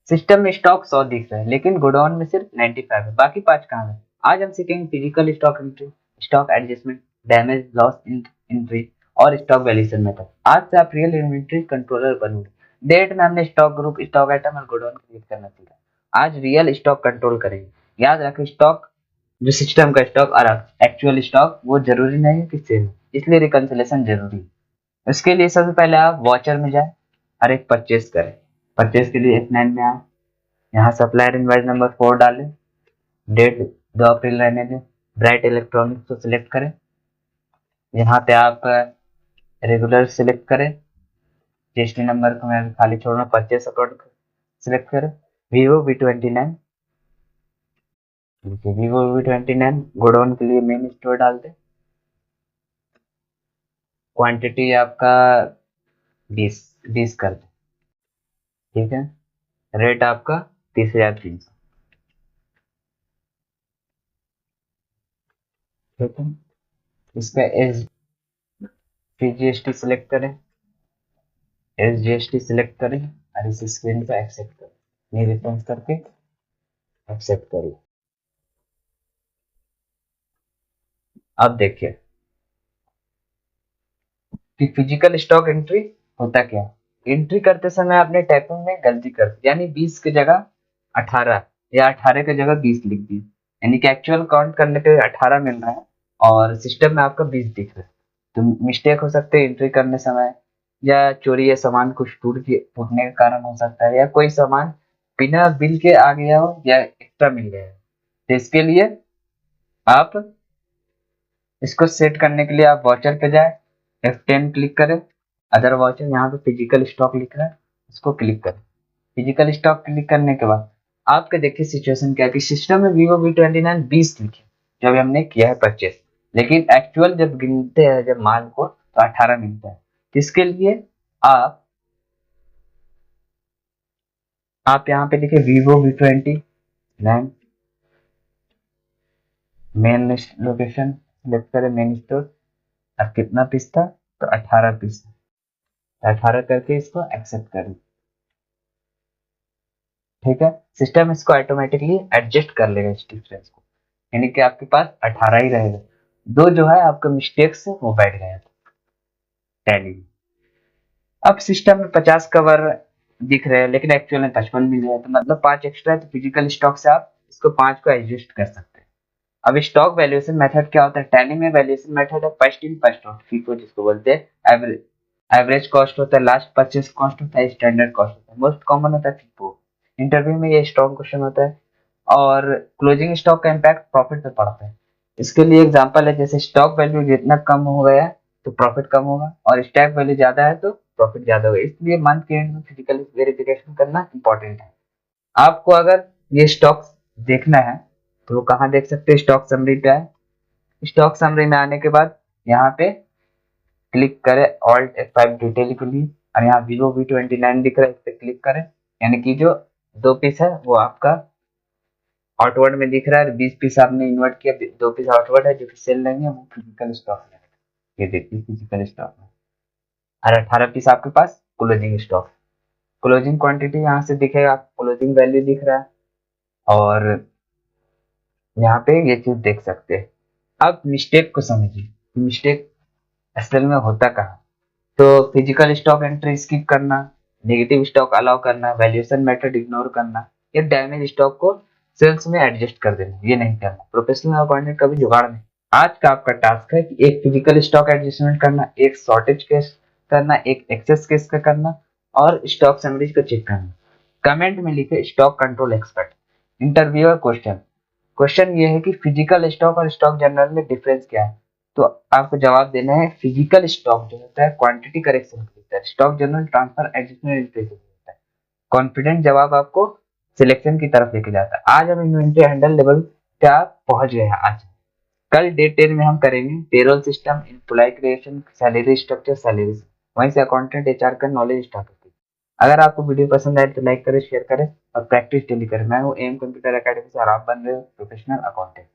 System में stock 100 दिख रहा है लेकिन गोडाउन में सिर्फ 95 है, बाकी 5 कहाँ है? आज हम सीखेंगे physical stock entry, stock adjustment, damage loss entry और स्टॉक वैल्यूएशन मेथड। आज से आप रियल इन्वेंट्री कंट्रोलर बनोगे। डेट में हमने स्टॉक ग्रुप, स्टॉक आइटम और गोडाउन क्रिएट करना सीखा। आज रियल स्टॉक कंट्रोल करेंगे। याद रखें, स्टॉक जो सिस्टम का स्टॉक और एक्चुअल स्टॉक वो जरूरी नहीं है कि सेम, इसलिए रिकंसिलेशन जरूरी है। उसके लिए सबसे पहले आप वॉचर में जाए और एक परचेस करें। परचेस के लिए F9 में आए, यहाँ सप्लायर इनवॉइस नंबर 4 डालें, डेट 2 अप्रैल रहने दें, ब्राइट इलेक्ट्रॉनिक्स को सिलेक्ट करें। यहाँ पे आप रेगुलर सिलेक्ट करें, जीएसटी नंबर को मैं खाली छोड़ रहा हूँ, परचेस अकाउंट सिलेक्ट करें, Vivo V29, Vivo V29 godown के लिए मेन स्टोर डाल दें, क्वांटिटी आपका 20 कर दें, ठीक है। रेट आपका 30,300, ठीक है। इसका एस जीएसटी सिलेक्ट करें, एस जीएसटी सिलेक्ट करें और इस स्क्रीन को एक्सेप्ट करें, नहीं रिस्पॉन्स करके एक्सेप्ट करिए। अब देखिए कि फिजिकल स्टॉक एंट्री होता क्या है। एंट्री करते समय आपने टाइपिंग में गलती कर दी, यानी 20 की जगह 18 या 18 की जगह 20 लिख दी, यानी कि एक्चुअल काउंट करने पे 18 मिल रहा है और सिस्टम में आपका 20 दिख रहा है। तो मिस्टेक हो सकते हैं एंट्री करने समय, या चोरी या सामान कुछ टूटने के कारण हो सकता है, या कोई सामान बिना बिल के आ गया हो या एक्स्ट्रा मिल गया है। तो इसके लिए आप इसको सेट करने के लिए आप वॉचर पे जाए, F10 क्लिक करें, अदर वॉचर, यहाँ पे फिजिकल स्टॉक लिख रहा है, इसको क्लिक करें। फिजिकल स्टॉक क्लिक करने के बाद आपके देखिए सिचुएशन क्या है कि सिस्टम में वीवो V29 20 लिखे जब हमने किया है परचेस, लेकिन एक्चुअल जब गिनते हैं जब माल को तो 18 मिलता है। इसके लिए आप यहाँ पे लिखे Vivo V29 main location select करें, मेन स्टोर, अब कितना पीस था तो 18 पीस, 18 करके इसको एक्सेप्ट करें, ठीक है। सिस्टम इसको ऑटोमेटिकली एडजस्ट कर लेगा इस डिफरेंस को, यानी कि आपके पास 18 ही रहेगा। दो जो है आपका मिस्टेक से वो बैठ गया था टैली। अब सिस्टम में 50 कवर दिख रहे हैं लेकिन एक्चुअल में 55 मिल रहा है, तो मतलब 5 एक्स्ट्रा है, तो फिजिकल स्टॉक से आप इसको 5 को एडजस्ट कर सकते हैं। अब स्टॉक वैल्यूएशन मेथड क्या होता है? टैली में वैल्यूएशन मेथड है first in first out, FIFO जिसको बोलते हैं। एवरेज एवरेज कॉस्ट होता है, लास्ट परचेस कॉस्ट होता है, स्टैंडर्ड कॉस्ट होता है, मोस्ट कॉमन होता है फीफो। इंटरव्यू में ये स्ट्रॉन्ग क्वेश्चन होता है। और क्लोजिंग स्टॉक का इम्पैक्ट प्रॉफिट पे पड़ता है। इसके लिए एग्जांपल है, जैसे स्टॉक वैल्यू जितना कम हो गया तो प्रॉफिट कम होगा, और स्टॉक वैल्यू ज्यादा है तो प्रॉफिट ज्यादा होगा। इसलिए मंथ के एंड में फिजिकल वेरिफिकेशन करना इंपॉर्टेंट है। आपको अगर ये स्टॉक देखना है तो वो कहाँ देख सकते हैं? स्टॉक समरी पे आए, स्टॉक समरी में आने के बाद यहाँ पे क्लिक करें ऑल्ट F5 डिटेल के लिए, और यहाँ वीवो V29 दिख रहा है, इस पे क्लिक करें, यानी कि जो 2 पीस है वो आपका आउटवर्ड में दिख रहा है, 20 पीस आपने इन्वर्ट किया, 2 पीस आउटवर्ड है जो कि सेल नहीं है, वो फिजिकल स्टॉक है। ये देखिए फिजिकल स्टॉक है, और 18 पीस आपके पास क्लोजिंग स्टॉक। क्लोजिंग क्वांटिटी यहाँ से दिखेगा, क्लोजिंग वैल्यू दिख रहा है, और यहाँ पे ये चीज देख सकते हैं। अब मिस्टेक को समझिए, मिस्टेक असल में होता कहाँ। तो फिजिकल स्टॉक एंट्री स्किप करना, नेगेटिव स्टॉक अलाउ करना, वैल्यूएशन मेथड इग्नोर करना, या डैमेज स्टॉक को सेल्स में एडजस्ट कर देना, ये नहीं करना। प्रोफेशनल अपॉइंटमेंट कभी जुगाड़ नहीं। आज का आपका टास्क है कि एक फिजिकल स्टॉक एडजस्टमेंट करना, एक शॉर्टेज केस करना, एक एक्सेस केस का करना, और स्टॉक समरीज को चेक करना। कमेंट में लिखे stock control expert. Interviewer question, question ये है कि फिजिकल स्टॉक और स्टॉक जनरल में डिफरेंस क्या है? तो आपको जवाब देना है फिजिकल स्टॉक जो होता है क्वांटिटी करेक्शन के लिए होता है, स्टॉक जनरल ट्रांसफर एडजस्टमेंट के लिए होता है। कॉन्फिडेंट जवाब आपको सिलेक्शन की तरफ लेके जाता है। आज हम इन्वेंटरी हैंडल लेवल क्या पहुंच गए हैं। आज कल डे 10 में हम करेंगे payroll system, employ creation, salary structure, salary, वहीं से अकाउंटेंट एचआर का नॉलेज स्टार्ट होती है। अगर आपको वीडियो पसंद आए तो लाइक करें, शेयर करें और प्रैक्टिस डेली करें। मैं हूँ एम कंप्यूटर एकेडमी से और आप बन रहे हो प्रोफेशनल अकाउंटेंट।